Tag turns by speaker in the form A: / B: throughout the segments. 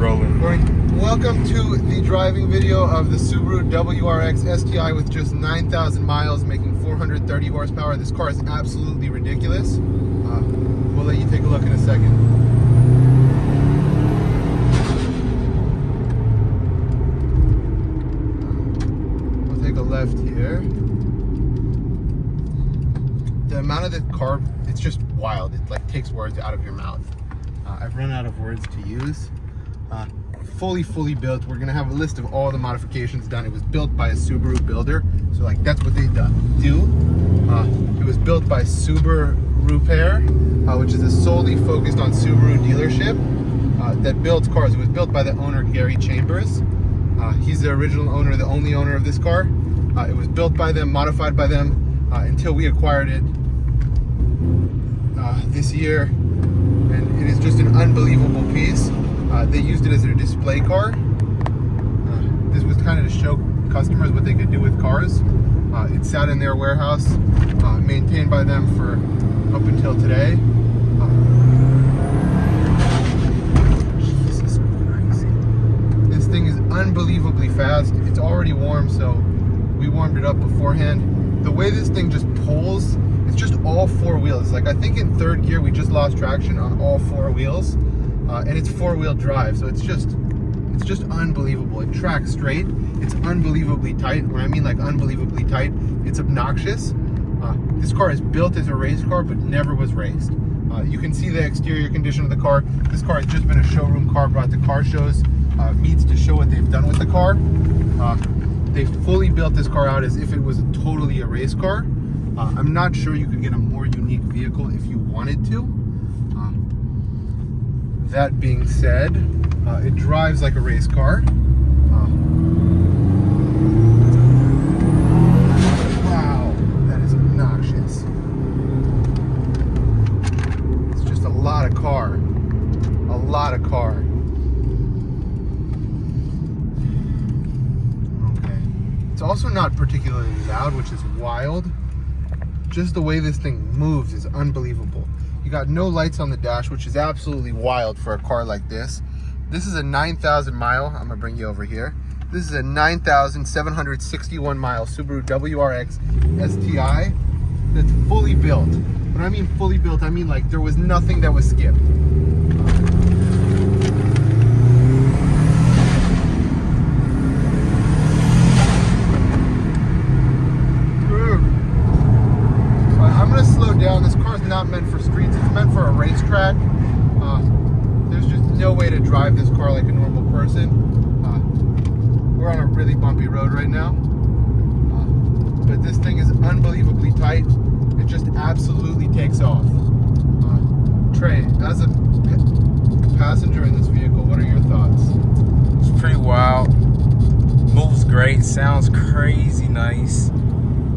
A: rolling.
B: Welcome to the driving video of the Subaru WRX STI with just 9,000 miles, making 430 horsepower. This car is absolutely ridiculous. We'll let you take a look in a second. We'll take a left here. The amount of the car, it's just wild. It like takes words out of your mouth. I've run out of words to use. Fully built. We're gonna have a list of all the modifications done. It was built by a Subaru builder, so like that's what they do. It was built by Subaru Repair, which is a solely focused on Subaru dealership that builds cars. It was built by the owner Gary Chambers. He's the original owner, the only owner of this car. It was built by them, modified by them until we acquired it this year, and it is just an unbelievable piece. They used it as their display car. This was kind of to show customers what they could do with cars. It sat in their warehouse, maintained by them for up until today. Jesus Christ. This thing is unbelievably fast. It's already warm, so we warmed it up beforehand. The way this thing just pulls, it's just all four wheels. Like I think in third gear we just lost traction on all four wheels. And it's four-wheel drive, so it's just unbelievable. It tracks straight. It's unbelievably tight. When I mean like unbelievably tight, it's obnoxious. This car is built as a race car, but never was raced. You can see the exterior condition of the car. This car has just been a showroom car, brought to car shows, meets to show what they've done with the car. They fully built this car out as if it was totally a race car. I'm not sure you could get a more unique vehicle if you wanted to. That being said, it drives like a race car. Wow, that is obnoxious. It's just a lot of car. A lot of car. Okay. It's also not particularly loud, which is wild. Just the way this thing moves is unbelievable. You got no lights on the dash, which is absolutely wild for a car like this. This is a 9,000 mile, I'm gonna bring you over here. This is a 9,761 mile Subaru WRX STI that's fully built. When I mean fully built, I mean like there was nothing that was skipped. I'm gonna slow down. This car is not meant for streets. It's meant for a racetrack. There's just no way to drive this car like a normal person. We're on a really bumpy road right now. But this thing is unbelievably tight. It just absolutely takes off. Trey, as a passenger in this vehicle, what are your thoughts?
A: It's pretty wild. Moves great. Sounds crazy nice.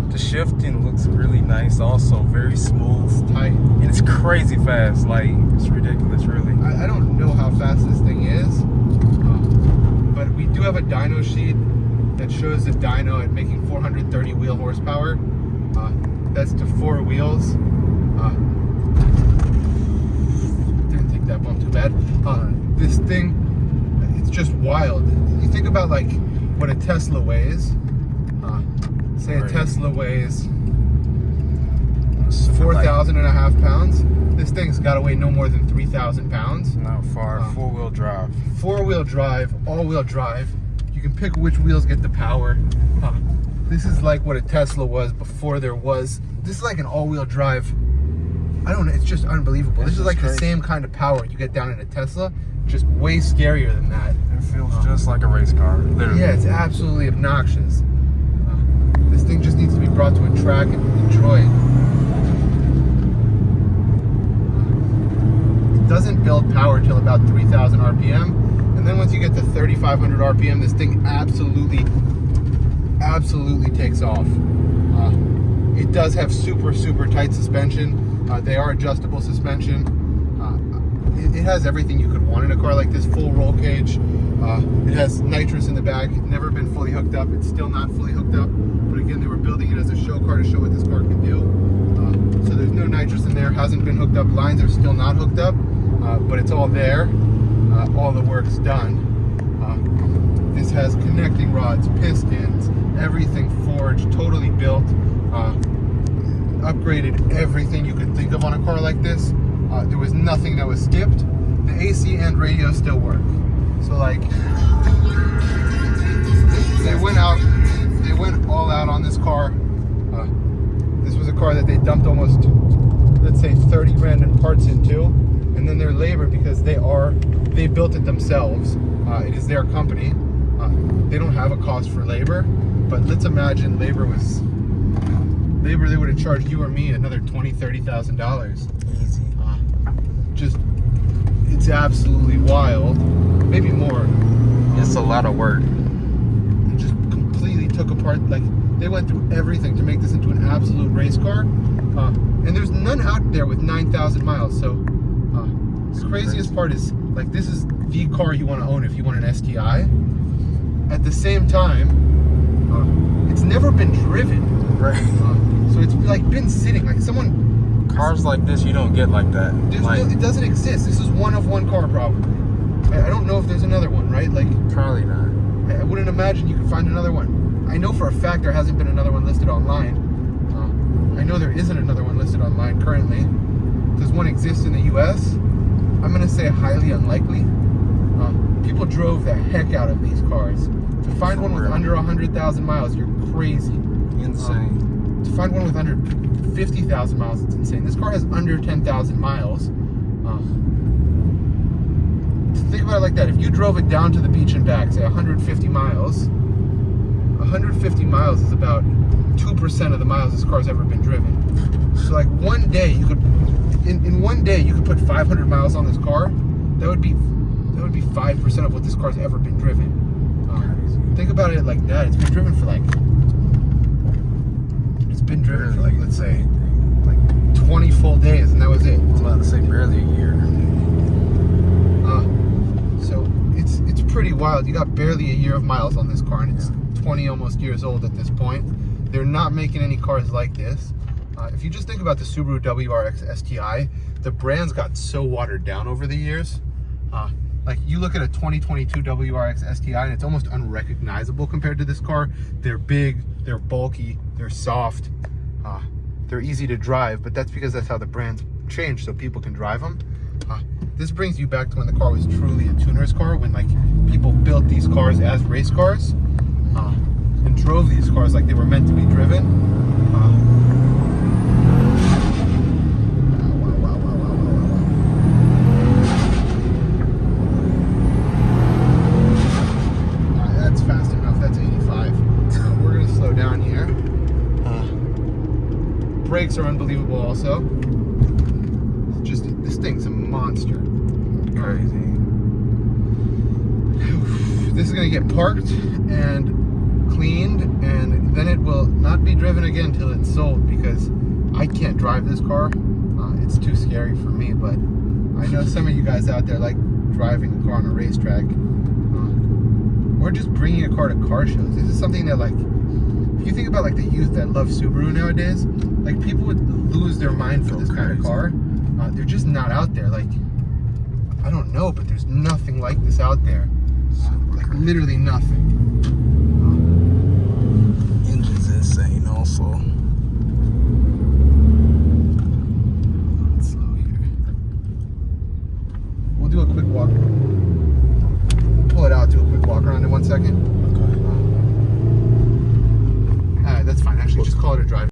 A: The shifting looks really nice, also very smooth.
B: It's tight.
A: And it's crazy fast. Like, it's ridiculous, really.
B: I don't know how fast this thing is, but we do have a dyno sheet that shows the dyno at making 430 wheel horsepower. That's to four wheels. Didn't take that bump too bad. This thing, it's just wild. You think about like what a Tesla weighs. Say a Tesla weighs 4,500 pounds. This thing's got to weigh no more than 3,000 pounds.
A: Not far. Four-wheel drive.
B: Four-wheel drive, all-wheel drive. You can pick which wheels get the power. This is like what a Tesla was before there was. This is like an all-wheel drive. I don't know. It's just unbelievable. This is like the same kind of power you get down in a Tesla, just way scarier than that.
A: It feels just like a race car, literally.
B: Yeah, it's absolutely obnoxious. This thing just needs to be brought to a track and enjoyed. It doesn't build power till about 3,000 RPM, and then once you get to 3,500 RPM, this thing absolutely takes off. It does have super tight suspension. They are adjustable suspension. It has everything you could want in a car like this. Full roll cage. It has nitrous in the back. It's never been fully hooked up. It's still not fully hooked up. But again, they were building it as a show car to show what this car could do. So there's no nitrous in there. Hasn't been hooked up. Lines are still not hooked up, but it's all there. all the work's done. This has connecting rods, pistons, everything forged, totally built. Upgraded everything you could think of on a car like this. There was nothing that was skipped. The AC and radio still work. So like, they went all out on this car. This was a car that they dumped almost, let's say, 30 grand in parts into, and then their labor, because they built it themselves. It is their company. They don't have a cost for labor, but let's imagine labor, they would have charged you or me another $20,000-$30,000.
A: Easy.
B: It's absolutely wild. Maybe more.
A: It's a lot of work.
B: It just completely took apart, like, they went through everything to make this into an absolute race car. And there's none out there with 9,000 miles. So the craziest part is, like, this is the car you want to own if you want an STI. At the same time, it's never been driven.
A: Right.
B: So it's like been sitting, like someone.
A: Cars like this you don't get like that.
B: It doesn't exist. This is one of one car probably. I don't know if there's another one, right? Like,
A: probably not.
B: I wouldn't imagine you could find another one. I know for a fact there hasn't been another one listed online. I know there isn't another one listed online currently. Does one exist in the US? I'm gonna say highly unlikely. People drove the heck out of these cars. To find one with under 100,000 miles, you're crazy.
A: Insane.
B: To find one with under 50,000 miles, it's insane. This car has under 10,000 miles. Think about it like that. If you drove it down to the beach and back, say 150 miles, 150 miles is about 2% of the miles this car's ever been driven. So like one day you could, in one day you could put 500 miles on this car. That would be 5% of what this car's ever been driven. Think about it like that. It's been driven for like, let's say, like 20 full days, and that was it.
A: I was about to say barely a year.
B: So it's pretty wild. You got barely a year of miles on this car, and it's 20 almost years old at this point. They're not making any cars like this. If you just think about the Subaru WRX STI, the brand's got so watered down over the years. Like, you look at a 2022 WRX STI and it's almost unrecognizable compared to this car. They're big, they're bulky, they're soft, they're easy to drive, but that's because that's how the brand's changed, so people can drive them. This brings you back to when the car was truly a tuner's car, when like people built these cars as race cars and drove these cars like they were meant to be driven. That's fast enough. That's 85. We're gonna slow down here. Brakes are unbelievable also. Just, this thing's a monster.
A: Crazy.
B: This is gonna get parked and cleaned, and then it will not be driven again till it's sold, because I can't drive this car. It's too scary for me, but I know some of you guys out there like driving a car on a racetrack, or just bringing a car to car shows. This is something that, like, if you think about like the youth that love Subaru nowadays, like, people would lose their mind for this kind of car. They're just not out there. Like, I don't know, but there's nothing like this out there. Like, literally nothing.
A: Engine's insane also.
B: Let's slow here. We'll do a quick walk. Pull it out, do a quick walk around in 1 second.
A: Okay.
B: That's fine. Actually, just call it a drive.